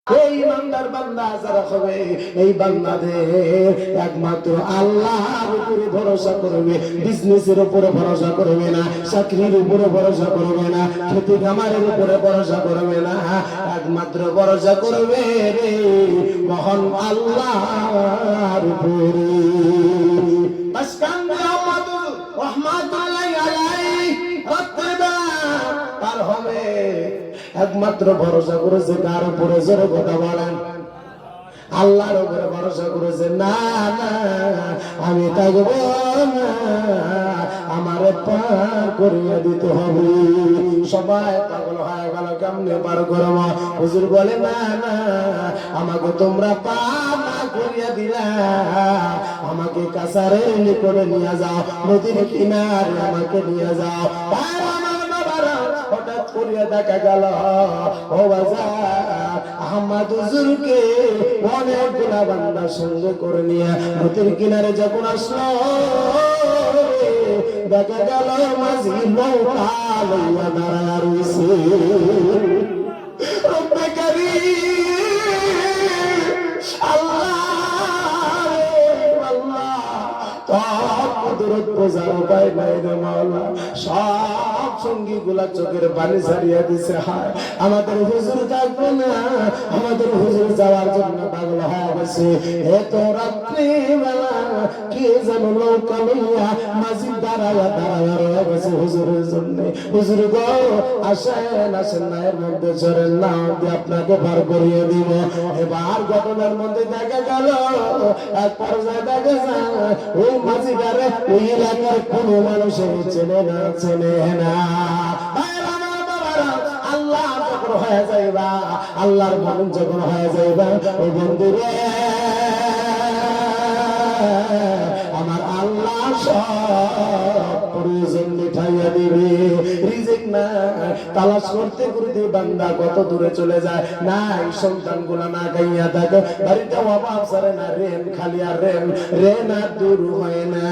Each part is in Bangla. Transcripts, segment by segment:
এই ইমানদার বান্দা যারা হবে, এই বান্দাদের একমাত্র আল্লাহর উপরে ভরসা করবে, বিজনেসের উপরে ভরসা করবে না, চাকরির উপরে ভরসা করবে না, খেতে খামারের উপরে ভরসা করবে না, একমাত্র ভরসা করবে রে মহান আল্লাহর উপরে। তার হবে একমাত্র ভরসা করেছে কার উপরে? জোরে কথা বলেন। আল্লাহর উপরে ভরসা করেছে, না না আমি থাকবো না, আমারে পার করিয়ে দিতে হবে। সবাই পাগল হয়ে গেল, কেমনে পার করব? হুজুর বলে, না না আমাকে তোমরা পার না করিয়ে দিলা, আমাকে কাছারের নিকটে নিয়ে যাও, নদীর কিনারে আমাকে নিয়ে যাও। হঠাৎ করিয়া দেখা গেল ও বাজার আহমদ হুজুরকে অনেকগুলা বান্দা সঙ্গে করে নিয়ে নদীর কিনারে যখন আসলো, দেখা গেল মাঝি নৌকা লইয়া দাঁড়ায় রইছে। রব্বে কারীম আল্লাহ আল্লাহ তোর কুদরত বোঝার উপায় নাই রে মাওলা। সব সঙ্গী গুলা চোখের পানি ছাড়িয়ে দিছে। হায় আমাদের হুজুর থাকবে না, আমাদের হুজুর যাওয়ার জন্য পাগল হয়ে গেছে। এত রাত্রি বেলা কে যেন নৌকা লইয়া মাঝি দাঁড়ায়া দাঁড়ায়া রয়ে গেছে হুজুরের জন্য। হুজুর গো আসেন আসেন না, এর মধ্যে চড়েন না, আপনাকে পার করিয়ে দিব। এবার ঘটনার মধ্যে দেখা গেল এক পর্যায়ে দেখা যায় ওই মাঝিটারে ওই এলাকার কোন মানুষের চেনে না, চেনে না। আল্লাহ যখন হয়ে যাইবা, আল্লাহর মন যখন হয়ে যাইবা, ওই বন্ধুরে আমার আল্লাহ সব প্রয়োজন মিটাইয়া দিবে। রিজিক না তালাশ করতে করতে বান্দা কত দূরে চলে যায়, নাই সন্তান গুলা না গাইয়া থাকে, বাড়িতে অভাব সারে না, রেন খালি আর রেন, রেন আর দূর হয় না,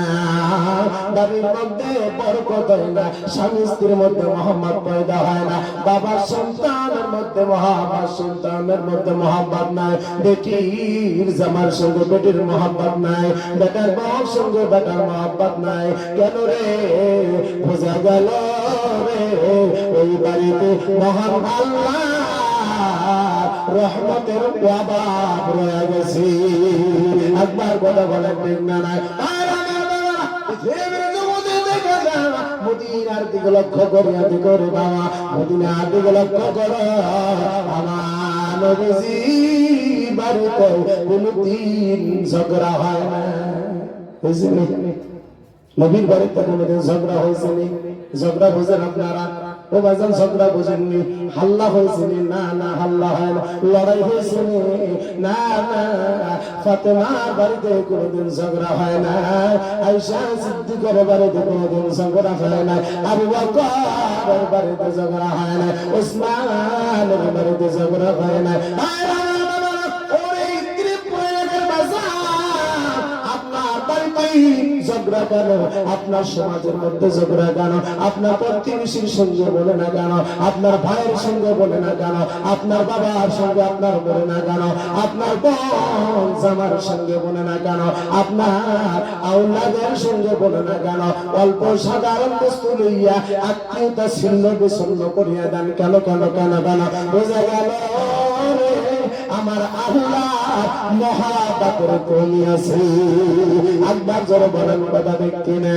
বাড়ির মধ্যে বরকত হয় না, স্বামী স্ত্রীর মধ্যে মহব্বত পয়দা হয় না, বাবার সন্তানের মধ্যে মহব্বত, সন্তানের মধ্যে মহব্বত নাই, বেটির জামার সঙ্গে বেটির মহব্বত নাই, বেটার বাবার সঙ্গে বেটার মহব্বত নাই। কেন রে? বোঝা গেল রে ওই বাড়িতে মহান আল্লাহ রহমতের অভাব রয়ে গেছে। একবার কথা বলেন ঠিক না নাই? মদিনার দিকে লক্ষ্য করিয়া দিকে রে বাবা, মদিনার দিকে লক্ষ্য করো, আমার নবীজি বাড়িতে কোনদিন ঝগড়া হয় না। হয়েছে নবীর বাড়িতে কোনদিন ঝগড়া হয়েছে নি? ঝগড়া বোঝেন আপনারা? ও ভাইজান ঝগড়া বোঝেননি? হাল্লা হয়েছে নি? না না হাল্লা হয় না। লড়াই হয়েছে নি? না না। ফাতেমার বাড়িতে কোনদিন ঝগড়া হয় না, আয়েশা সিদ্দিকের বাড়িতে কোনদিন ঝগড়া হয় না, আবু বকরের বাড়িতে ঝগড়া হয় না, ওসমানের বাড়িতে ঝগড়া হয় না। ঝগড়া কেন? আপনার সমাজের মধ্যে ঝগড়া কেন? আপনার প্রতিবেশীর সঙ্গে বলে না কেন? আপনার ভাইয়ের সঙ্গে বলে না কেন? আপনার বাবার সঙ্গে আপনার বলে না কেন? আপনার বোন জামার সঙ্গে বলে না কেন? আপনার আওলাদের সঙ্গে বলে না কেন? অল্প সাধারণ বস্তু লইয়া আত্মীয়তা ছিন্ন বিচ্ছিন্ন করিয়া দেন কেন? কেন কেন কেন? বোঝা গেল আমার আল্লাহ মহাব্বতের কমি আছে। একবার জোরে বলেন কথা দেখি না?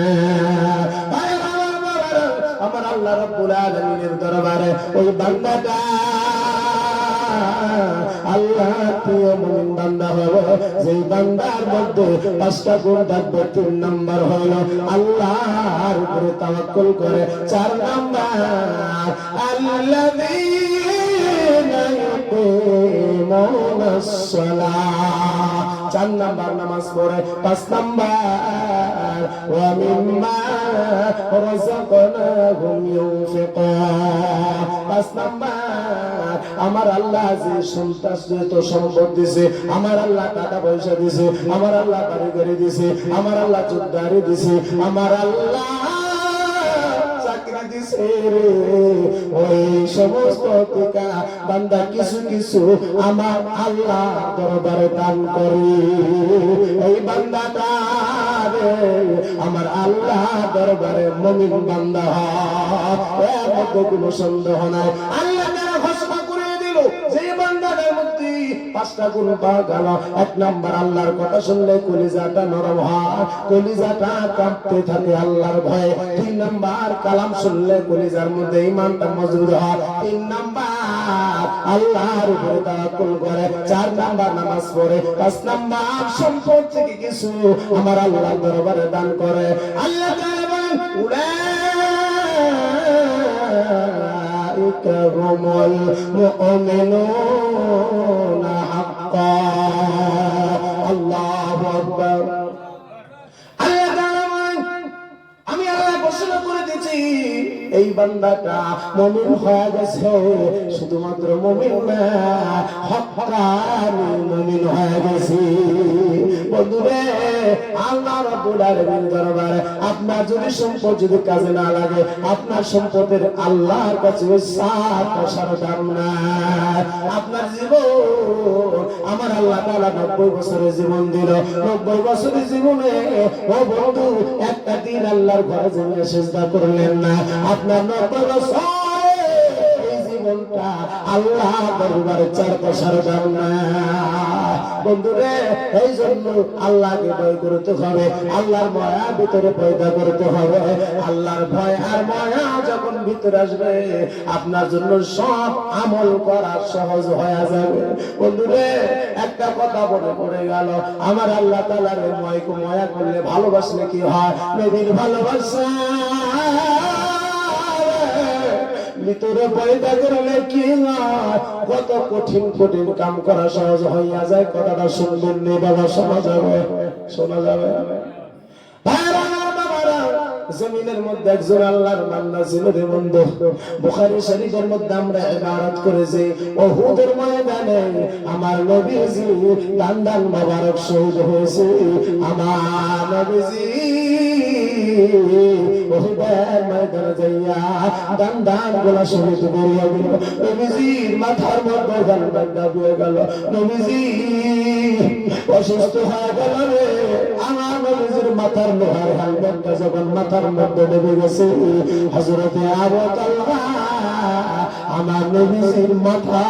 আমার আল্লাহ রাব্বুল আলামিনের দরবারে ওই বান্দাটা আল্লাহ প্রিয় মুমিন বান্দা হবে, যেই বান্দার মধ্যে 5টা গুণ থাকবে। 3 নাম্বার হলো আল্লাহর উপরে তাওয়াক্কুল করে। 4 নাম্বার আল্লাযীনা ইউকিমুনাস সালাহ, 4 নাম্বার নামাজ পড়ে। 5 নাম্বার ওয়া মিম্মা রাযাকনাহুম ইউনফিকুন। 5 নাম্বার আমার আল্লাহ যে সন্তান যত সম্পদ দিছে, আমার আল্লাহ টাকা পয়সা দিছে, আমার আল্লাহ কারিগরি দিছে, আমার আল্লাহ যোদ্ধারি দিছে, আমার আল্লাহ চাকরি দিছে, দিছে রে। ওই সমস্ত টিকা বান্দা কিছু কিছু আমার আল্লাহ দরবারে দান করে। এই বান্দাটা রে আমার আল্লাহ দরবারে মুমিন বান্দা হয়, এর মধ্যে কোনো সন্দেহ নাই। আল্লাহ তাআলা ঘোষণা করে দিল যে বান্দাদের মধ্যে 5টা গুণ পাওয়া গেল। 1 নাম্বার, আল্লাহর কথা শুনলে কলিজাটা নরম হয়, কলিজাটা কাঁপতে থাকে আল্লাহর ভয়ে। 2 নাম্বার, কালাম শুনলে কলিজার মধ্যে ঈমানটা মজবুত হয়। 3 নাম্বার, আল্লাহর উপরে তাওয়াক্কুল করে। 4 নাম্বার, নামাজ পড়ে। 5 নাম্বার, সম্পদ থেকে কিছু আমার আল্লাহর দরবারে দান করে। আল্লাহ তাআলা বলেন উলাইকা হুমুল মুমিনুনা হাক্কান। আল্লাহু আকবার। আল্লাহ তাআলা বলেন আমি আল্লাহ ঘোষণা করে দিয়েছি এই বান্দাটা মুমিন হয়ে গেছে। শুধুমাত্র মুমিন না, হক্কানি মুমিন হয়ে গেছে। বন্ধুরে, আল্লাহ রাব্বুল আলামিনের দরবারে আপনার যদি সম্পদ যদি কাজে না লাগে, আপনার সম্পদের আল্লাহর কাছে সার দাম না। আপনার জীবন আমার আল্লাহ তাআলা 90 বছরের জীবন দিল। 90 বছরের জীবনে ও বন্ধু একটা দিন আল্লাহর ঘরে যেয়ে সিজদা করলেন না। আপনার 90 বছর এই জীবনটা আল্লাহ দরবারে 4 পয়সার দাম না। বন্ধুরে, এই জন্য আল্লাহকে ভয় করতে হবে, আল্লাহর মায়া ভিতরে পয়দা করতে হবে। আল্লাহর ভয় আর মায়া যখন ভিতরে আসবে আপনার জন্য সব আমল করা সহজ হয়ে যাবে। বন্ধুরে, একটা কথা মনে পড়ে গেল, আমার আল্লাহ তাআলার মায়া করলে ভালোবাসলে কি হয়? নবীর ভালোবাসা ভিতরে পয়দা করলে কি হয়? কত কঠিন কঠিন কাম করা সহজ হইয়া যায়। কথাটা শুনবেন নি বাবা? শোনা যাবে, শোনা যাবে। জমিনের মধ্যে একজন আল্লাহর বান্দা ছিল রে বন্ধু। বুখারী শরীফের মধ্যে আমরা ইবারত করেছি উহুদের ময়দানে আমার নবীজি দান মোবারক শহীদ হয়েছে। আমার নবীজি উহুদের ময়দানে যাইয়া দান গোলা শহীদ করিয়া দিল। নবীজির মাথার মধ্যে গান্ডা দিয়ে গেল। নবীজি অসুস্থ হয়ে গেল রে। আমার নবীজির মাথার লোহার হেলমেটটা যখন মাথার মধ্যে ডুবে গেছে, হযরতে আবু তালহা আমার নবীজির মাথা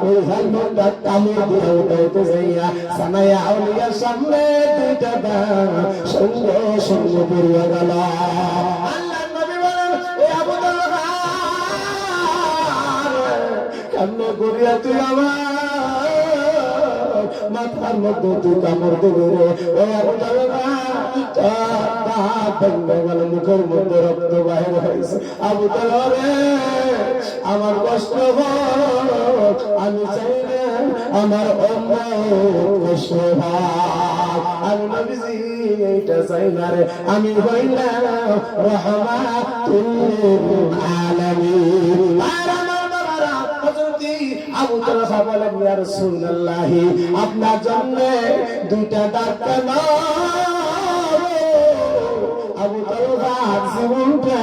ওই হেলমেটটা কামড় দিয়ে উঠাইতে যাইয়া সানায়া আউলিয়ার সামনে 2টা দাঁত সঙ্গে সঙ্গে পড়িয়া গেল। আল্লাহর নবী বলেন এ আবু তালহা কেমনে করিয়া তুই আমার মাথার মধ্যে তুই কামড় দেবে রে? ওই আবু তালহা মুখের মধ্যে রক্ত বাহির হয়েছে। আবু তালহা রে, আমার কষ্ট হোক, আমি চাই না আমার অন্য কষ্ট হোক। আমি নবীজি এইটা চাই না রে, আমি হইলাম রাহমাতুল আলামিন। আবু তালহা বলেন ইয়া রাসূলুল্লাহ, আপনার জন্য 2টা দাঁত কেন? আবু তালহা জীবনটা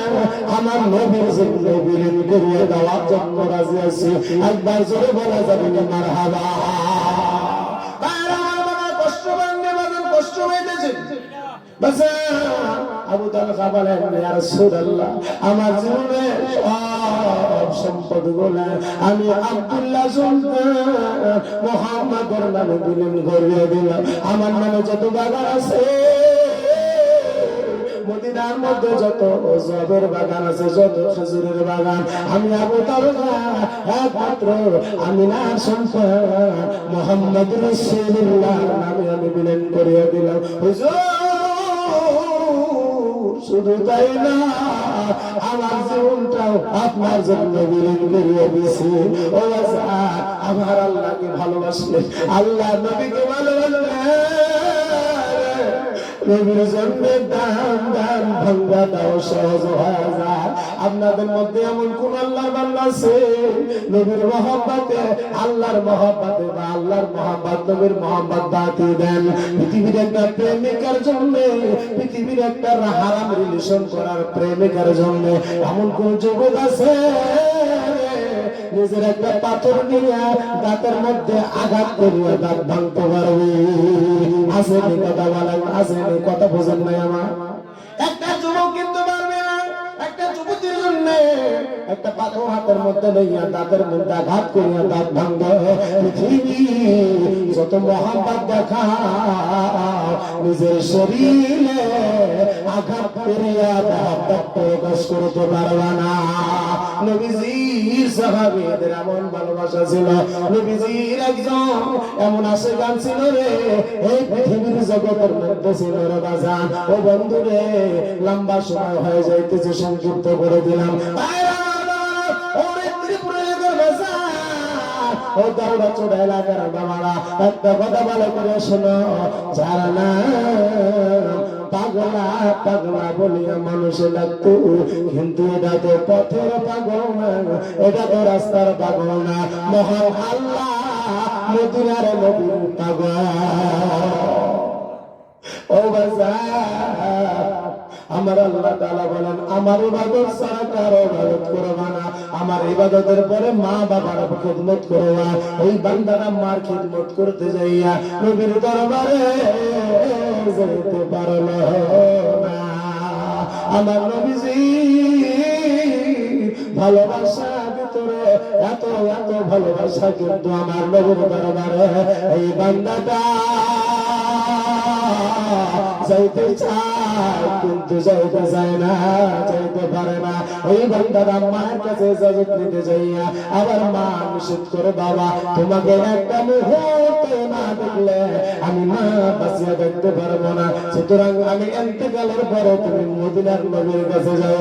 আমার নবীর জন্য বিলীন করিয়ে দেওয়ার জন্য রাজি আছে। একবার জোরে বলা যাবে না মারহাবা? কষ্ট বাংলা বাজান, কষ্ট হইতেছে। আবু তালহা বলেন ইয়া রাসূলুল্লাহ, আমার জীবনে সব সম্পদ গুলো আমি আব্দুল্লাহ মুহাম্মাদের নামে বিলীন করিয়ে দিলাম। আমার নামে যত বাগান আছে, মদিনার মধ্যে যত জবের বাগান আছে, যত খেজুরের বাগান, আমি আবু তালহা একমাত্র আমিনার সন্তান মুহাম্মদ রাসূলুল্লাহ নামে আমি বিলীন করিয়ে দিলাম। হুজুর, শুধু তাই না, আমার জীবনটাও আপনার জন্য বিলীন করিয়ে দিয়েছি। ও আমার আল্লাহকে ভালোবাসলে, আল্লাহ নবীকে ভালোবাসলে, নবীর জন্য দান ভাঙ্গা দাও সহজ হয়ে যায়। আপনাদের মধ্যে এমন কোন আল্লাহর বান্দা আছে নবীর মহব্বতে আল্লাহর মহব্বতে বা আল্লাহর মহব্বত নবীর মহব্বত বাতি দেন পৃথিবীর একটা প্রেমিকার জন্য পৃথিবীর একটা হারাম রিলেশন করার প্রেমিকার জন্য এমন কোন যুবক আছে নিজের একটা পাথর নিয়ে দাঁতের মধ্যে আঘাত করিয়া দাঁত ভাঙতে পারবে? আসেনি কথা বলেন, আসেনি কথা বোঝেন নাই আমার? একটা যুবক কিন্তু পারবে না একটা যুবতীর জন্য একটা পাথর হাতের মধ্যে লইয়া দাঁতের মধ্যে আঘাত করিয়া দাঁত ভাঙবে। পৃথিবী যত মহাব্বত দেখা নিজের শরীরে আঘাত করিয়া মহাব্বত প্রকাশ করতে পারবে না। নবীজির সাহাবীদের এমন ভালোবাসা ছিল, নবীজির একজন এমন আশিকান ছিল রে, এই পৃথিবীর জগতের মধ্যে ছিল রে বাজান। ও বন্ধু রে, লম্বা সময় হয়ে যাইতেছে, সংক্ষিপ্ত করে দিলাম। ও দৌড়া চোড়া এলাকার বাবারা, একটা কথা ভালো করে শোনো, যারা না পাগলা পাগলা বলিয়া মানুষে লাগতো, কিন্তু এটা তো পথের পাগল না, এটা তো রাস্তার পাগল না, মহান আল্লাহ মদিনার নবীর পাগল। ও বাজা, আমার আল্লাহ তাআলা বলেন, আমার ইবাদত ছাড়া কারো ইবাদত করবা না, আমার ইবাদতের পরে মা বাবার খিদমত করবা। ওই বান্দারা মার খিদমত করতে যাইয়া নবীর দরবারে যেতে পারল না। আমার নবীজি ভালোবাসা ভিতরে এত এত ভালোবাসা, কিন্তু আমার নবীর দরবারে এই বান্দাটা যাইতে চায় কিন্তু যাইতে চায় না, যাইতে পারে না। ওই বান্দারা মায়ের কাছে ইজাজত নিতে যাইয়া আবার মা নিষেধ করে, বাবা তোমাকে একটা মুহূর্ত না দেখলে আমি মা বাঁচিয়ে দেখতে পারবো না, সুতরাং আমি ইন্তেকালের পরে তুমি মদিনার নবীর কাছে যাও।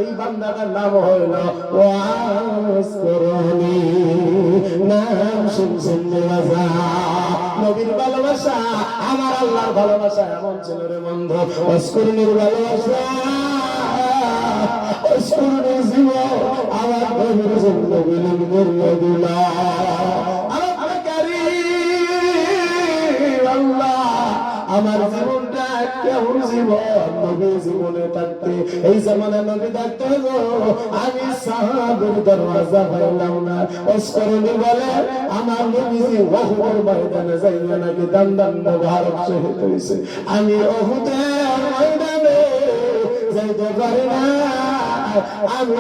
এই বান্দাটার নাম হইল ওয়াস করনি, নাম শুনছেন বাজা। নবীর ভালোবাসা আমার আল্লাহর ভালোবাসা এমন ছিল রে বন্ধু, ওয়াস করনির ভালোবাসা ওয়াস করনির জীবন আমার নবীর জন্য বিলীন করে দিল। আমার কারীম আল্লাহ, আমার জীবনটা কেমন জীবন, নবী জীবনে থাকতে এই জামানায় নবী থাকতে গো আমি সাহাবীর দরওয়াজা পাইলাম না। ওয়াসকরনি বলে আমার নবীজি ওহুদের ময়দানে যাইয়া নাকি দান্দান মুবারক শহীদ হইছে, আমি ওহুদের ময়দানে যাইতে পারি না। আমি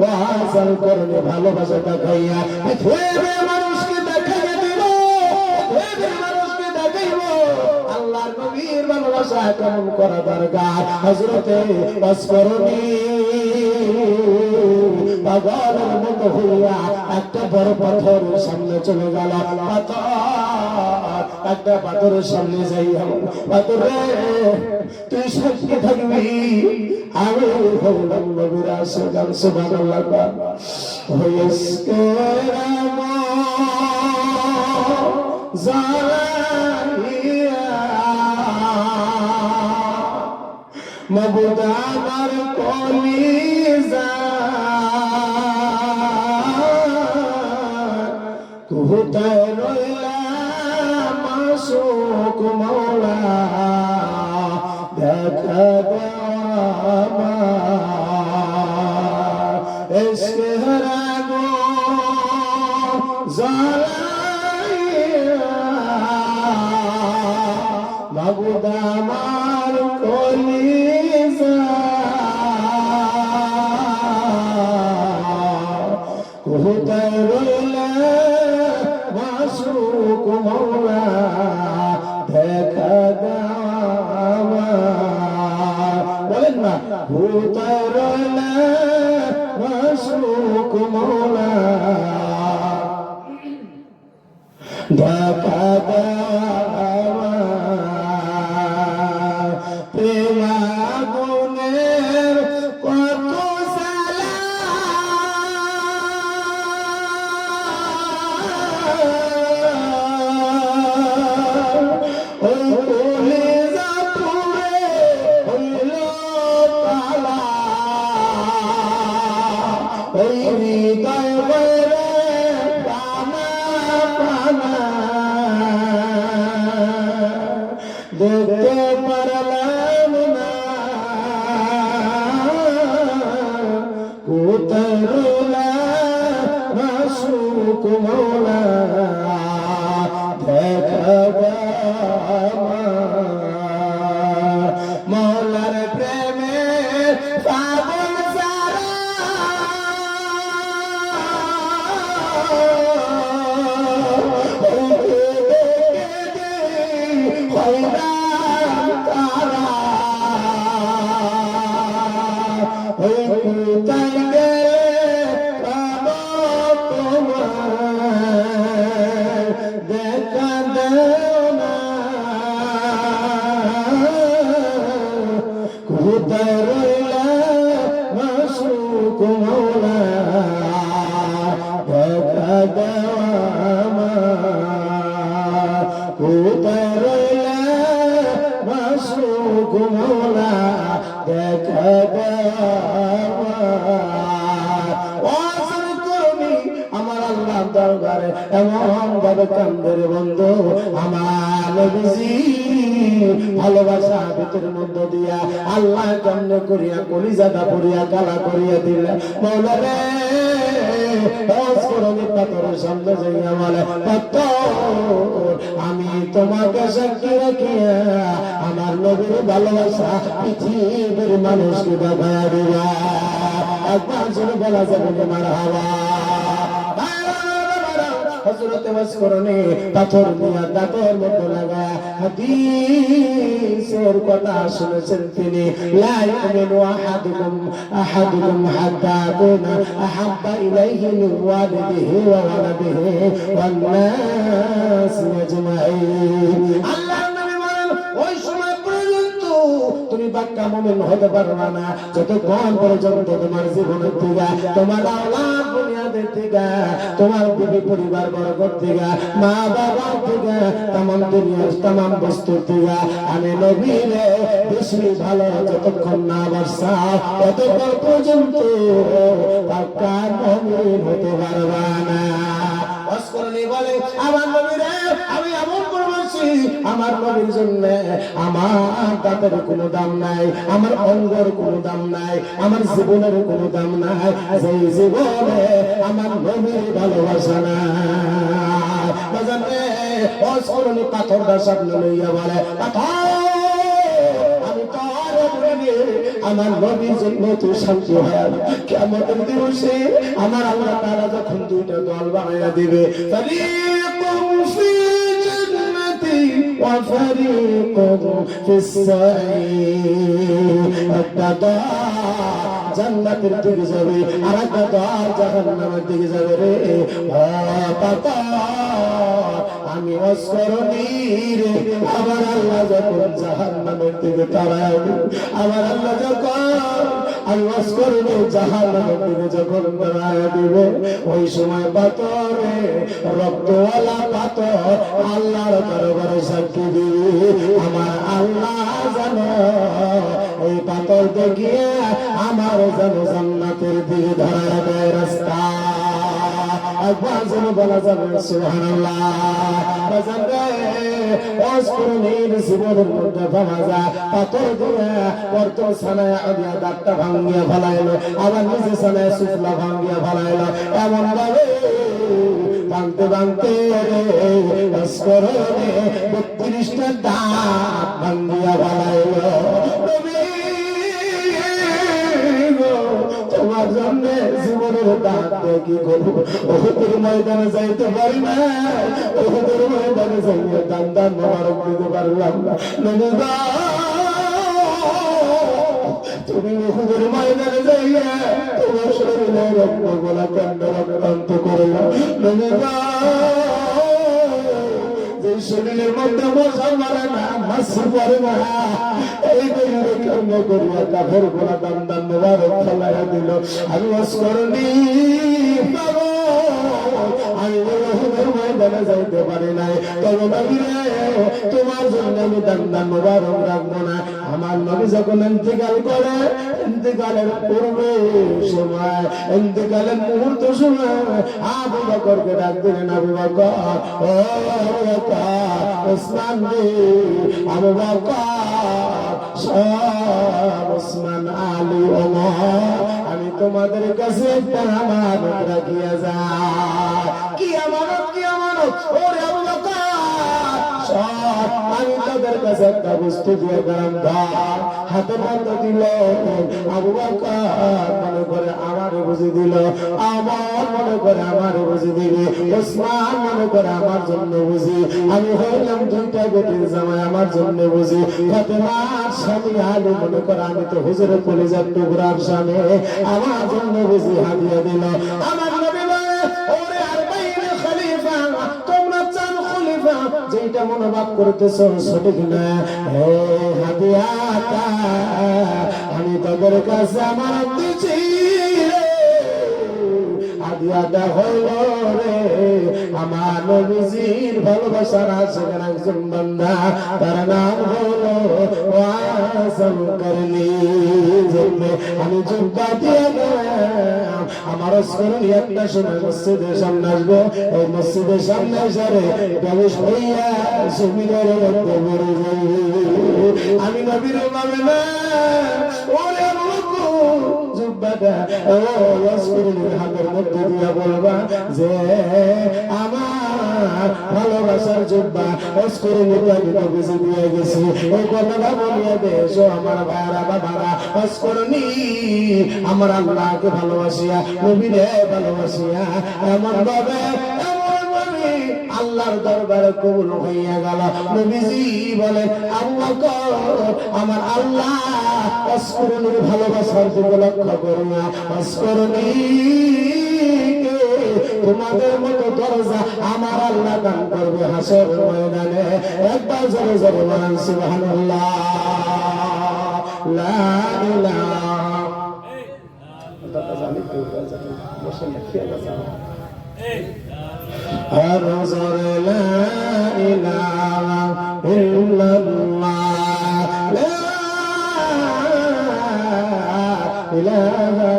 ওয়াসাল করনি ভালোবাসা দেখাইয়া পৃথিবীর মানুষকে দেখাইয়া দিব, পৃথিবীর মানুষকে দেখাইব আল্লাহর নবীর ভালোবাসা কেমন করা দরকার। হযরতে ওয়াসকরনি পাগলের মতো হইয়া একটা বড় পাথরের সামনে চলে গেল। একটা পাথরের সামনে যাইয়া, পাথরে তুই সাক্ষী থাকবি আমি হলাম নবীর আশিক। সুবহানাল্লাহ। হইসকে রাম জালাইয়া মাবুদ আমার কলিজা, কোথায় রইলা মাসুক মওলা, দেখা দেওয়া এসকে রাগো জালাইয়া মাবুদ আমার কলিজা, কোথায় রইলা মাসুক মওলা, দেখা দেওয়া। বলেন না, কোথায় রইলা মাসুক মওলা, দেখা দেওয়া। প্রেমা গুণের কত সালা, ওই কলিজা পুরে হইল সুখ মৌলা দেখা মৌলার প্রেমে পাগল সারা এমন ভাবে কান্দের বন্ধু আমার নবীজি ভালোবাসা ভিতরের মধ্য দিয়া আল্লাহ কেমন করিয়া কলিজাটা পড়িয়া কালা করিয়া দিলে মৌলা রে পাথরের সামনে যাইয়া বলে আমি তোমাকে সাক্ষী রাখিয়া আমার নবীর ভালোবাসা পৃথিবীর মানুষকে দেখা দিবা একবার শুনে বলা যাবে তোমার হাওয়া হযরত ওয়াসকরণে পাথর দিয়া দাঁতের মধ্যে লাগা হাদিসের কথা শুনেছেন তিনি লা ইউমিনু আহাদুকুম হাত্তা আকুনা আহাব্বা ইলাইহি মিন ওয়ালিদিহি ওয়া ওয়ালাদিহি ওয়ান নাস আজমাইন আল্লাহর নবী বলেন ওই সময় পর্যন্ত তুমি পাক্কা মুমিন হতে পারবে না যতক্ষণ পর্যন্ত তোমার জীবনের থেকে তোমার আওলাদ দুনিয়াদের থেকে তোমার বিবি পরিবার বর্গর থেকে মা বাবা থেকে তামাম দুনিয়ার তামাম বস্তু থেকে আমি নবীরে বেশি ভালো যতক্ষণ না বাসা ততক্ষণ পর্যন্ত পাক্কা মুমিন হতে পারবে না ওয়াসকরণী বলে আমার নবীরে আমি এমন করছি আমার নবীর জন্য আমার দাঁতের কোনো দাম নাই আমার অঙ্গের কোনো দাম নাই আমার জীবনের কোনো দাম নাই যেই জীবনে আমার নবীর ভালোবাসা না বাজারে ওয়াসকরণী পাথরটা সামনে লইয়া বলে আমার নবীর জন্য তুই শান্তি হয় কিয়ামতের দিবসে আমার আল্লাহ তাআলা যখন দুইটা দল বানাইয়া দিবে ফারিকুম ফি জান্নাতি ওয়া ফারিকুম ফিস সাঈর একটা দল জান্নাতের দিকে যাবে আর একটা দল জাহান্নামের দিকে যাবে রে পাতা আমি ওয়াসকরণী রে আমার আল্লাহ যখন জাহান্নামের দিকে তাড়ায় আমার আল্লাহ যখন আমি ওয়াসকরণী জাহান্নামের দিকে যখন তাড়ায় দিবে ওই সময় পাথরে রক্তওয়ালা পাথর আল্লাহর দরবারে সাক্ষী দিবে আমার আল্লাহ জানে এই পাথর দেখিয়ে আমার যেন জান্নাতের দিকে ধরা দেয় রাস্তা একবার যেন বলা যাবে সুবহানাল্লাহ বাজারে ওয়াসকরণীর জীবনের মধ্যে ভাঙা যায় পাথর দিয়ে কর্ত সানায় আদিয়া দাঁতটা ভাঙিয়া ফেলাইলো আবার নিজে সানায় সুফলা ভাঙিয়া ফেলাইলো এমন ভাবে ভাঙতে ভাঙতে ওয়াসকরণী 32টা দাঁত ভাঙিয়া ফেলাইলো তোমার জন্য জীবনের দাঁত কি করবো ওহুদের ময়দানে যাইতে পারি না ওহুদের ময়দানে যাইতে দান দান মোবারক দিতে পারলাম না তুমি ওহুদের ময়দানে যাইয়া তোমার শরীরে রক্ত গোলা কাণ্ড রক্তান্ত করলাম শরীরের মধ্যে মশা মারে না মাসি পরে না এই কর্ম করিয়া কাফের গোলা দান দান মোবারক ফেলাইয়া দিল আমি ওয়াসকরণী আমি ওহুদের ময়দানে যাইতে পারি নাই তবে নবীরে তোমার জন্য আমি দান দান মোবারক রাখবো না আমার নবী যখন ইন্তেকাল করে ইন্তেকালের পূর্বে সময় ইন্তেকালের মুহূর্ত সময় আবু বকরকে ডাক দিলেন আবু বকর ও আবু বকর ওসমান রে আবু বকর ওসমান আলী ওমর আমি তোমাদের কাছে একটা আমানত রাখিয়া যাই। কি আমানত? কি আমানত? ওরে আবু বকর, আমি তাদের কাছে একটা বস্তু দিয়ে গেলাম, ধর। হাতে মতো দিল আবু বকর, মনে করে আমার বুঝি দিল, আমার মনে করে আমার বুঝি দিবে, ওসমান মনে করে আমার জন্য বুঝি, আমি হইলাম দুইটা বেটির জামাই আমার জন্য বুঝি, ফাতেমার স্বামী আলী মনে করে আমি তো হুজুরের কলিজার টুকরার স্বামী, আমার জন্য বুঝি হাদিয়া দিল। আমার নবী বলে, ওরে আরবাইনে খলিফা, তোমরা চান খলিফা, যেটা মনোভাব করতেছ সঠিক না, হে হাদিয়াটা আমি তাদের কাছে আমার দিচ্ছি, হাদিয়াটা হইল রে আমার নবীজির ভালোবাসার আশেকের একজন বান্দা, তার নাম হলো ওয়াসম করনি। আমি জুব্বা দিয়ে গেলাম, আমার স্মরণী একটা সময় মসজিদের সামনে আসবো, এই মসজিদের সামনে এসে প্রবেশ হইয়া সুবিধার মধ্যে পড়ে যাই। আমি নবীর পাবে না, ওরে জুব্বাটা ও স্মরণীর হাতের মধ্যে দিয়া বলবা যে আমার ভালোবাসার জুব্বা স্মরণীকে আমি তো বুঝে দিয়ে গেছি, এই কথাটা বলিয়া দেশো আমার ভাইরা বাবারা। স্মরণী আমার আল্লাহকে ভালোবাসিয়া, নবীরে ভালোবাসিয়া এমন ভাবে আল্লাহর দরবারে কবুল হইয়া গেল। নবীজি বলেন, আবু বকর, আমার আল্লাহ অস্করণীর ভালোবাসার দিকে লক্ষ্য করুন, অস্করণী তোমাদের মতো দরজা আমার আল্লাহ দান করবে হাসর ময়দানে। একবার জোরে জোরে বলেন সুবহানাল্লাহ, লা ইলাহা হর জোরে লা ইলাহা ইল্লাল্লাহ, লা ইলাহা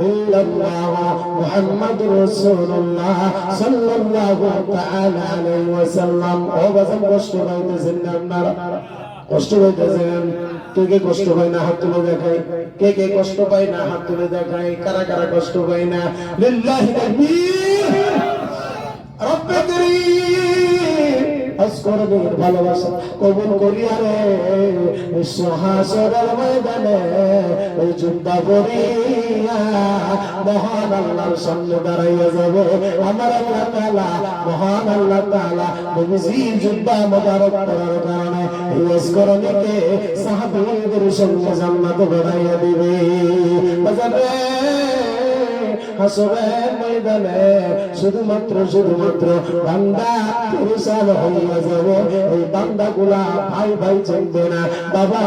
ইল্লাল্লাহ মুহাম্মাদুর রাসূলুল্লাহ সাল্লাল্লাহু তাআলা আলাইহি ওয়াসাল্লাম। ও বাজান, কষ্ট পাইতেছেন না আপনারা? কষ্ট পাইতেছেন? কে কে কষ্ট পায় না হাত তুলে দেখাই, কে কে কষ্ট পায় না হাত তুলে দেখাই, কারা কারা কষ্ট পায় না? লিল্লাহি তাকবীর। রব্বে কারীম আসকরণীর ভালোবাসা কবুল করিয়া রে হাসরের ময়দানে ওই যুদ্ধা করিয়া মহান আল্লাহর সামনে দাঁড়াইয়া যাব। আমার আল্লাহ তাআলা, মহান আল্লাহ তাআলা নবীজি যুদ্ধা মোবারক করার কারণে এই আসকরণীকে সাহাবীদের সঙ্গে জান্নাতে বাড়াইয়া দিবে। বাজারে হাসরের ময়দানে শুধুমাত্র বান্দা পরিচাল হইয়া যাবে। এই বান্দাগুলা ভাই ভাই চিনবে না, বাবা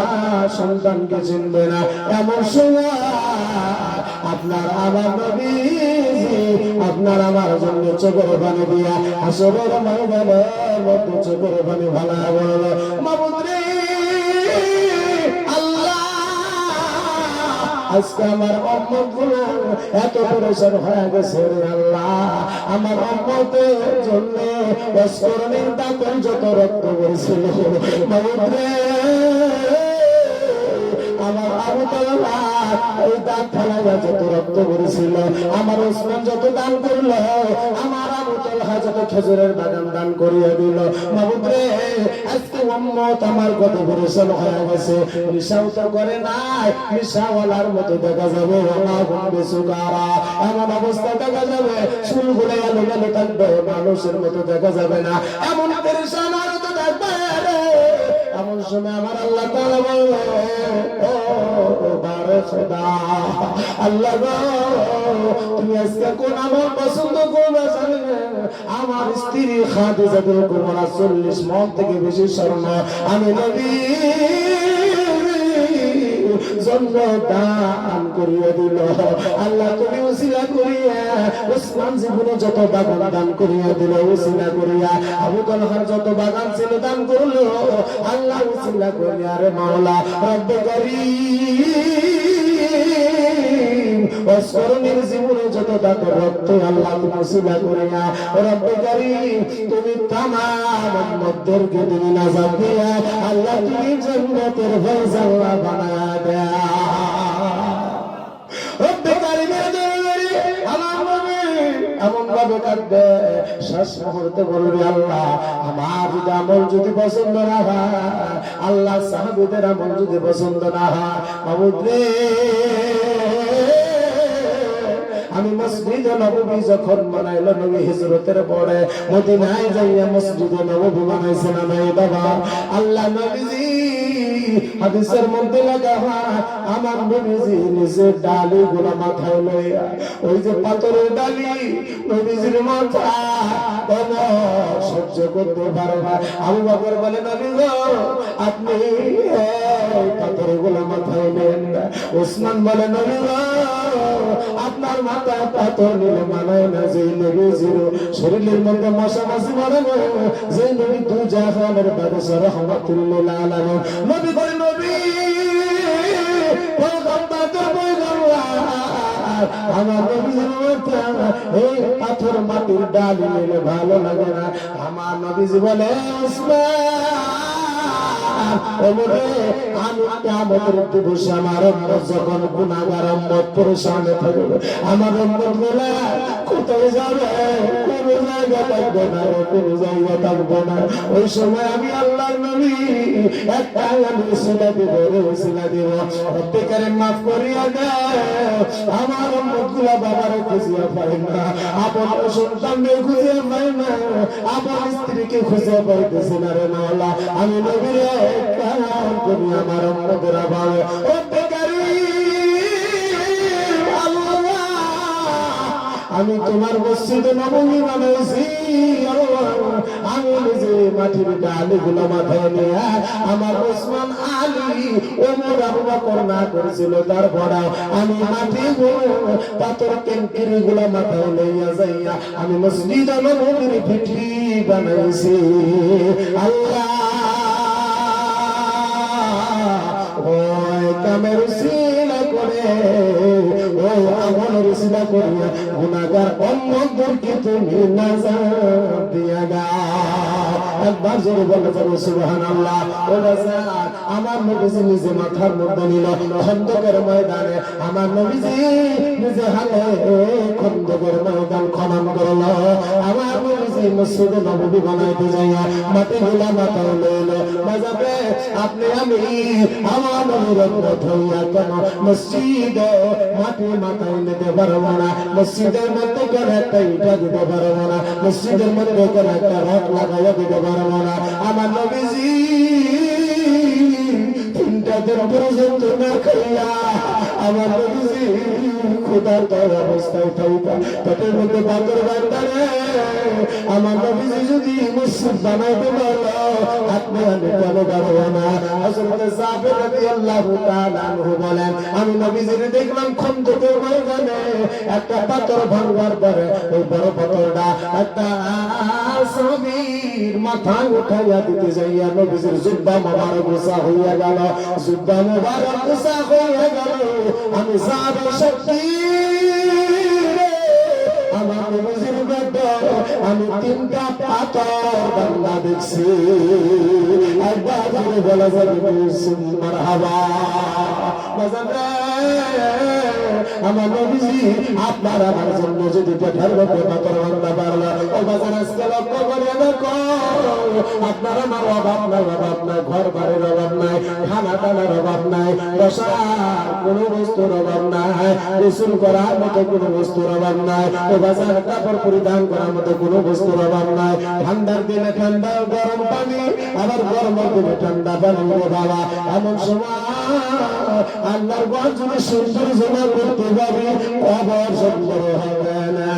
সন্তানকে চিনবে না। এমন সময় আপনার আমার নবীজি আপনার আমার জন্য চোখের পানি দিয়া হাসরের ময়দানের মধ্যে চোখের পানি ভালা বলল, মাবুদ রে আজকে আমার উম্মত গুলো এত পরেশান হয়ে গেছে রে আল্লাহ, আমার উম্মতের জন্য আসকরণীর দাঁতের যত রক্ত পড়েছিল মাবুদ রে, আমার আবু তালহা এই দাঁত ফেলাইয়া যত রক্ত পড়েছিল, আমার ওসমান যত দান করলো, আমার আবু তালহা যত খেজুরের বাগান দান করিয়া দিল, মাবুদ রে আজকে উম্মত আমার কত পরেশান হয়ে গেছে। নিশাও তো করে নাই, নিশাওয়ালার মতো দেখা যাবে, এমন অবস্থা দেখা যাবে, চুলগুলো এলো গেলো থাকবে, মানুষের মতো দেখা যাবে না, এমন পরেশান আর তো দেখবে। এমন সময় আমার আল্লাহ তাআলা বলবে, ও বারে খোদা, আল্লাহ গো তুমি আজকে কোন আমল পছন্দ করবে জানেন? আমার স্ত্রী খাদিজাতুল কুবরা 40 মণ থেকে বেশি স্বর্ণ আমি নবী জন্য দান করিয়া দিল। আল্লাহ তুমি উসিলা করিয়া ওসমান জীবনে যত বাগান দান করিয়া দিল, উসিলা করিয়া আবু তালহার যত বাগান ছিল দান করলো, আল্লাহ উসিলা করিয়া রে মাওলা রব্বে কারীম আসকরণীর জীবনে যত দাঁতের রক্ত আল্লাহ তুমি উসিলা করিয়া রব্বে কারীম তুমি তামাম উম্মতদেরকে তুমি নাজাত দিয়া আল্লাহ তুমি জান্নাতের ফয়সালা বানায়া দেয়া। রব্বে কারীম ভাবে কাঁদবে, শেষ মুহূর্তে বলবে আল্লাহ আমার যদি আমল যদি পছন্দ না হয়, আল্লাহ সাহাবীদের আমল যদি পছন্দ না হয়, মাবুদ রে আমি মসজিদে নববী যখন বানাইলো, নবী হিজরতের পরে মদিনায় যাইয়া মসজিদে নববী বানাইছে না নাই বাবা? আল্লাহ নবীজি হাদিসের মধ্যে লেখা হয় আমার নবীজি নিজের ডালি গুলা মাথায় লইয়া, ওই যে পাথরের ডালি নবীজির মাথা সহ্য করতে পারে না। আবু বকর বলে নবী গো আপনি পাথরের গুলা মাথায় নেন না। ওসমান বলে নবী গো আপনার মাথা পাথর নিলে মানায় না। যে নবীজির শরীরের মধ্যে মশা মাছি মারে না, যে নবী দু জাহানের বাদশা রহমাতুল্লিল আলামিন, নবী বলে নবী আমার নবীজির মাথা এই পাথর মাটির ডালি নিলে ভালো লাগে না। আমার নবীজি বলে আমি কিয়ামতের দিবসে আমার উম্মত যখন গুনাহগার উম্মত পরেশানে থাকবে, আমার উম্মত গুলা কোথায় যাবে? কোন জায়গা থাকবে না, কোন জায়গা থাকবে না। ওই সময় আমি আল্লাহর নবী একটা উসিলা দিব, উসিলা দিব, প্রত্যেকের মাফ করিয়া দাও। আমার উম্মত গুলা বাবারে খুঁজিয়া পায় না, আপন সন্তানকে খুঁজিয়া পায় না, আপন স্ত্রীকে খুঁজিয়া পাইতেছে না রে মাওলা। আমি নবীরে তুমি আমার উম্মতের আবারে আমি তোমার মসজিদে নববী বানাইছি, আমি নিজে মাটির ডালি গুলো মাথায় নিয়ে আমার ওসমান আলী ওমর আবু বকর না করেছিল, তারপরে আমি মাটি পাথর কেঙ্কিরি গুলো মাথায় লইয়া যাইয়া আমি মসজিদে নববীর পিঠি বানাইছি। আল্লাহ কামের উসিলা করে, ও আমলের উসিলা করিয়া গুনাহগার উম্মতকে তুমি নাজাত দিয়া দাও। একবার জোরে বলে সুবহানাল্লাহ। ও রাজাক আমার নবীজি নিজে মাথার মধ্যে নিল খন্দকের ময়দানে, আমার নবীজি নিজে হাতে খন্দকের ময়দান খনন করল। আমার নবীজি মসজিদে নববী বানাইতে যাইয়া মাটি গুলা মাথায় লইল। বাজাবে আপনি আমি আমার নবীর উম্মত হইয়া কেন মসজিদে মাটি মাথায় নিতে পারবো না? মসজিদের মধ্যে কেন একটা ইটা দিতে পারবো না? মসজিদের মধ্যে কেন একটা রড লাগাইয়া দিতে পারবো না? আমার নবীজি তিনটা দিন পর্যন্ত না খাইয়া আমার নবীজি ক্ষুধার তার অবস্থায় থাইতা পেটের মধ্যে পাথর বান্ধারে আমার নবীজি যদি মসজিদ বানাইতে পারলো, আপনি আমি কেন পারবো না? হযরত জাবের রাদিয়াল্লাহু তাআলা আনহু বলেন আমি নবীজির দেখলাম খন্দকের ময়দানে একটা পাথর ভাঙবার পরে ওই বড় পাথরটা একটা সাহাবীর মাথায় উঠাইয়া দিতে যাইয়া নবীজির জুব্বা মোবারক গোসা হইয়া গেল, জুব্বা মোবারক গোসা হইয়া গেল। আমি জাবের শক্তি আমার নবীজির বেটা আমি তিনটা পাথর বাংলা দেখছি। একবার জোরে বলা যাবে মারহাবা। আমার নবীজি আপনার আমার জন্য যদি পেটের মধ্যে পাথর বাংলা পারলো, ও বাজার আজকে লক্ষ্য করে দেখো আপনার আমার অভাব নাই, অভাব নাই, ঘর বাড়ির অভাব নাই, খানা টানার অভাব নাই, বসার কোন বস্তুর অভাব নাই, গোসল করার মতো কোন বস্তুর অভাব নাই, ও বাজার কাপড় পরিধান করার মতো কোন বস্তুর অভাব নাই। ঠান্ডার দিনে ঠান্ডা গরম পানি, আবার গরমের দিনে ঠান্ডা পানি। বাবা এমন সময় আল্লাহর ঘর যদি সৌন্দর্য না করতে পারি কবর সুন্দর হবে না।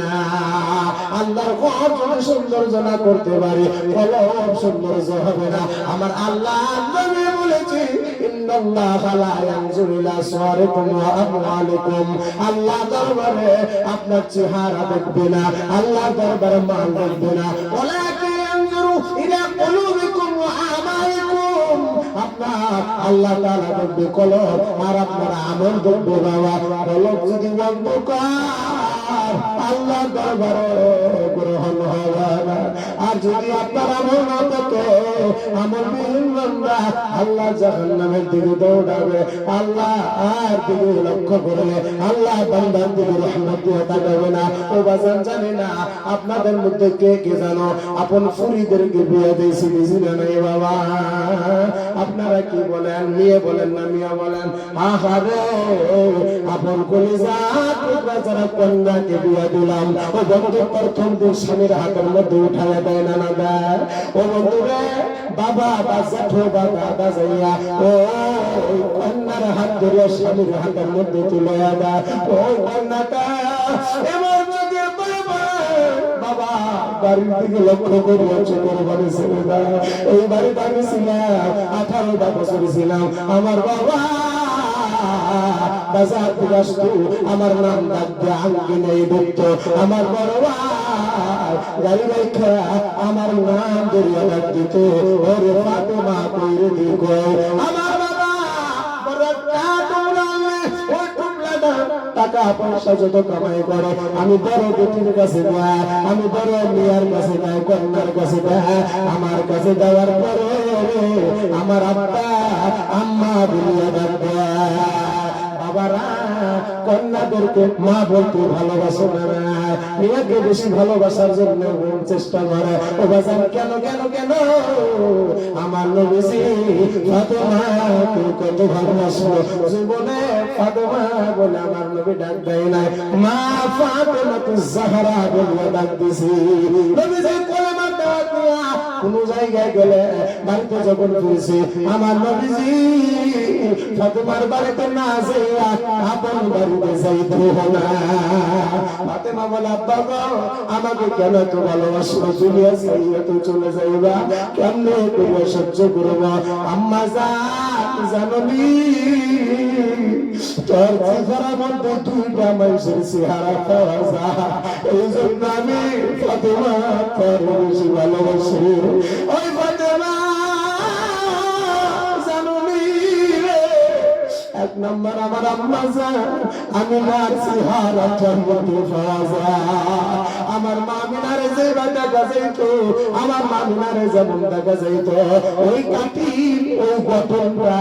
আল্লাহর ঘর যদি সৌন্দর্য না করতে পারি কবর সৌন্দর্য হবে না। আমার আল্লাহ নবী বলেছে ইন্নাল্লাহা লা ইয়ানজুরু ইলা সুওয়ারিকুম ওয়া আমওয়ালিকুম, আল্লাহ দরবারে আপনার চেহারা দেখবে না, আল্লাহ দরবারে মাল দেখবে না, ওয়ালাকিন ইয়ানজুরু ইলা কুলুবিকুম ওয়া আমালিকুম, আপনার আল্লাহ তাআলা দেখবে কলব আর আপনার আমল দেখবে। বাবা কলব যদি অন্ধকার আল্লাহ দরবারে গ্রহণ হবে না, আর যদি আপনার আমল না থাকে, আমলবিহীন বান্দা আল্লাহ জাহান্নামের দিকে দৌড়াবে। আল্লাহ আর দিকে লক্ষ্য করলে আল্লাহ বান্দার দিকে রহমত দিয়ে তাকাবে না। ও বাজান, জানি না আপনাদের মধ্যে কে কে জানো আপন ফুরিদেরকে বিয়ে দিয়েছি, দিয়েছি না নাই বাবা? আপনারা কি বলেন? মেয়ে বলেন না মিয়া বলেন? আহারে, আপন কলিজা টুকরা যারা কন্যাকে বিয়ে দিলাম, ও বন্ধু প্রথম দিন স্বামীর হাতের মধ্যে উঠাইয়া দেয় না না দেয়? ও বন্ধুরে, বাবা বা জেঠো বা দাদা যাইয়া ও কন্যার হাত ধরে স্বামীর হাতের মধ্যে তুলে দেয়। ওই কন্যাটা এবার যদি বাবা বাড়ির দিকে লক্ষ্য করিয়া চোখের বাড়ি ছেড়ে দেয়। এই বাড়িতে আমি ছিলাম 18টা বছর ছিলাম। আমার বাবা বাজার থেকে আসতো, আমার নাম ডাক দিয়ে আঙ্গিনে ঢুকতো। আমার বড় ভাই গাড়ি রেখা আমার নাম ধরিয়া ডাক দিত, ওরে ফাতেমা কইরে দিক। আমার বাবা বড় টাকা পয়সা যত কামাই করে আমি বড় বেটির কাছে যায়, আমি বড় মিয়ার কাছে যায়, কন্যার কাছে যায়। আমার কাছে যাওয়ার পরে আমার আব্বা আম্মা বলিয়া ডাক দেয়। বাবারা কন্যাদেরকে মা বলতে ভালোবাসে না, মেয়েকে বেশি ভালোবাসার জন্য চেষ্টা করে। ও বাজার, কেন কেন কেন? আমার নবীজি ফাতেমাকে কত ভালোবাসলো, জীবনে ফাতেমা বলে আমার নবী ডাক দেয় না, মা ফাতেমাতুজ জাহরা বলে ডাক দিছি। নবীজি কলেমা দেওয়া দিয়া কোন জায়গায় গেলে বাড়িতে যখন ফিরছি, আমার নবীজি ফাতেমার বাড়িতে না যাইয়া আপন বাড়িতে যাইতো না। ফাতেমা বলে, আব্বা গো, আমাকে কেন এত ভালোবাসো? দুনিয়া ছেড়ে তো চলে যাইবা, কেমনে করে সহ্য করব? আম্মা জাননি তোর চেহারার মধ্যে দুইটা মানুষের চেহারা পাওয়া যায়, এই জন্য আমি ফাতেমা তোর বেশি ভালোবাসি। ওই ফাতেমা জাননি রে, এক নম্বর আমার আম্মা জান, আমি মার চেহারাটার মধ্যে পাওয়া যায়। আমার মামিনারে যে দেখা যাইতো, আমার মামিনারে যেমন দেখা যাইতো, ওই কাটি ওই গঠনটা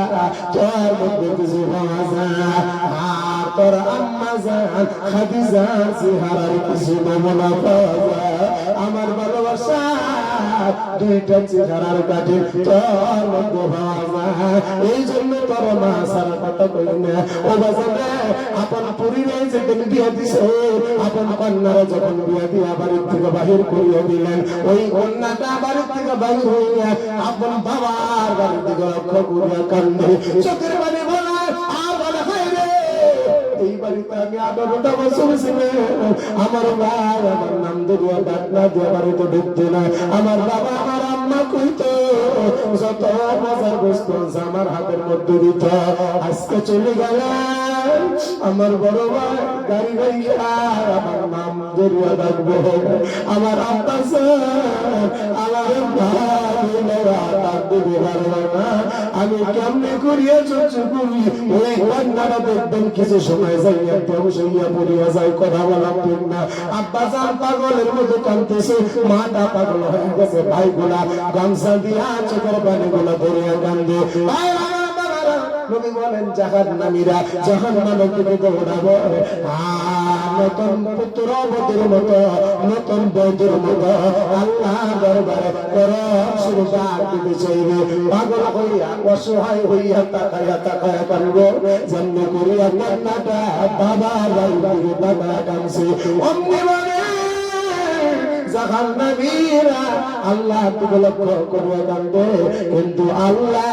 তোর মধ্যে কিছু পাওয়া যায়। আর তোর আম্মা জান খাদিজার চেহারার কিছু নমুনা পাওয়া যায়। আমার ভালোবাসা দুইটা চেহারার কাটি তোর মধ্যে পাওয়া যায়। এই জন্য তোর মা সারা কথা কই না। ও বাজারে আপন পরিবার যেদিন বিয়া দিছে, আপন কন্যারা যখন বিয়া দিয়া বাড়ির থেকে বাহির করিয়া দিলেন, ওই কন্যাটা বাড়ির থেকে বাহির হইয়া আপন বাবার বাড়ির দিকে লক্ষ্য করিয়া কান্দে, চোখের বাড়ি বলে আর বলে, হায় রে, এই বাড়িতে আমি 18টা বছর ছিলাম, আমার ভাই আমার নাম ধরিয়া ডাক না দিয়া বাড়িতে ঢুকতে না। আমার বাবা আমার আম্মা কইতো, যত বাজার বস্তু আমার হাতের মধ্যে দিত। আজকে চলে গেলেন, আমার বড় ভাই গাড়ি গাইয়া আমার নাম ধরিয়া ডাকবো, আমার আব্বা আমার ডাক দিতে পারলো না। আমি কেমনে করিয়া সহ্য করি? ওই কন্যাটা দেখবেন কিছু সময় যাইয়া ব্যবসায়িয়া পড়িয়া যায়, কথা বলা ঠিক না। আব্বা জান পাগলের মতো কাঁদতেছে, মাটা পাগল হয়ে গেছে, ভাইগুলা গামছা দিয়া চোখের পানিগুলা ধরিয়া কান্দে। নবী বলেন জাহান্নামীরা জাহান্নামের দিকে দৌড়াবো। নতুন পুত্রবধূর মতো, নতুন বধূর মতো আল্লাহ দরবারে শুরু দিতে চাইবে। পাগল হইয়া অসহায় হইয়া তাকায়া তাকায়া কানবো, যেমনি করিয়া কন্যাটা বাবার বাড়ির দিকে তাকায়া কানছে। অমনি বলে জাহান্নামীরা আল্লাহ দিকে লক্ষ্য করিয়া কান্দে, কিন্তু আল্লাহ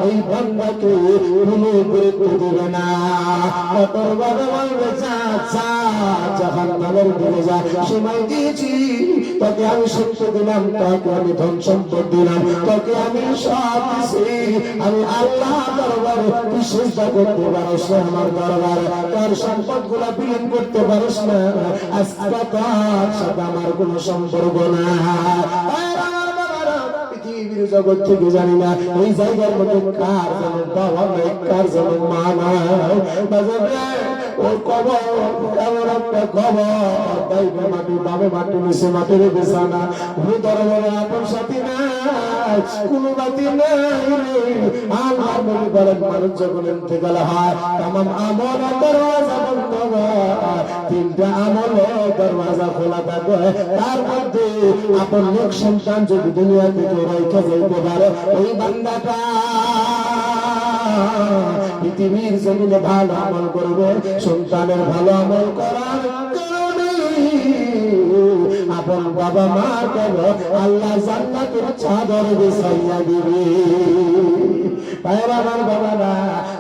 এই বান্দাকে কোনো গুরুত্ব দেবে না। কতর বাবা বলবে জাহান্নামের দিকে যা, সময় দিয়েছি তোকে, আমি সত্য দিলাম, তোকে আমি ধন সম্পদ দিলাম, তোকে আমি সব দিছি। আমি আল্লাহ দরবারে তুই চেষ্টা করতে পারস না, আমার দরবারে তোর সম্পদ গুলা বিলীন করতে পারস না, আজকে তোর সাথে আমার কোন সম্পর্ক না। পৃথিবীর জগৎ থেকে জানি না এই জায়গার মধ্যে কার যেন বাবা নাই, কার যেন মা নাই। ও কবর এমন একটা কবর, ডাইনে মাটি বামে মাটি নিচে মাটির বিছানা, ভিতরে বড় আপন সাথী নাই, কোনো বাতি নাই রে। আল্লাহ নবী বলেন মানুষ যখন ইন্তেকাল হয় তামাম আমল দরওয়াজা বন্ধ হয়, তিনটা আমলে দরওয়াজা খোলা থাকে, তার মধ্যে আপন লোক সন্তান যদি দুনিয়া থেকে রেখে যেতে পারে ওই বান্দাটা পৃথিবীর জমিনে ভালো আমল করবে, সন্তানের ভালো আমল করার কারণে আপন বাবা মা কেন আল্লাহ জান্নাতের চাদর বিছাইয়া দিবে। বাবারা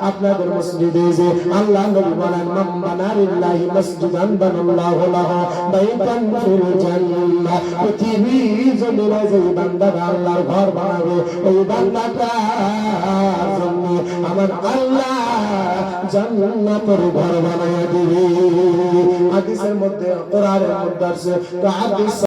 আপনাদের মসজিদে যে আল্লাহ নবী বলেন মান বানা লিল্লাহি মসজিদান বানাল্লাহু লাহু বাইতান ফিল জান্নাহ, পৃথিবীর জমিনে যে বান্দা আল্লাহর ঘর বানাবে ওই বান্দাটার জন্য আমার আল্লাহ জান্নাতের ঘর বানাইয়া দিবে। হাদিসের মধ্যে কোরআনের মধ্যে আছে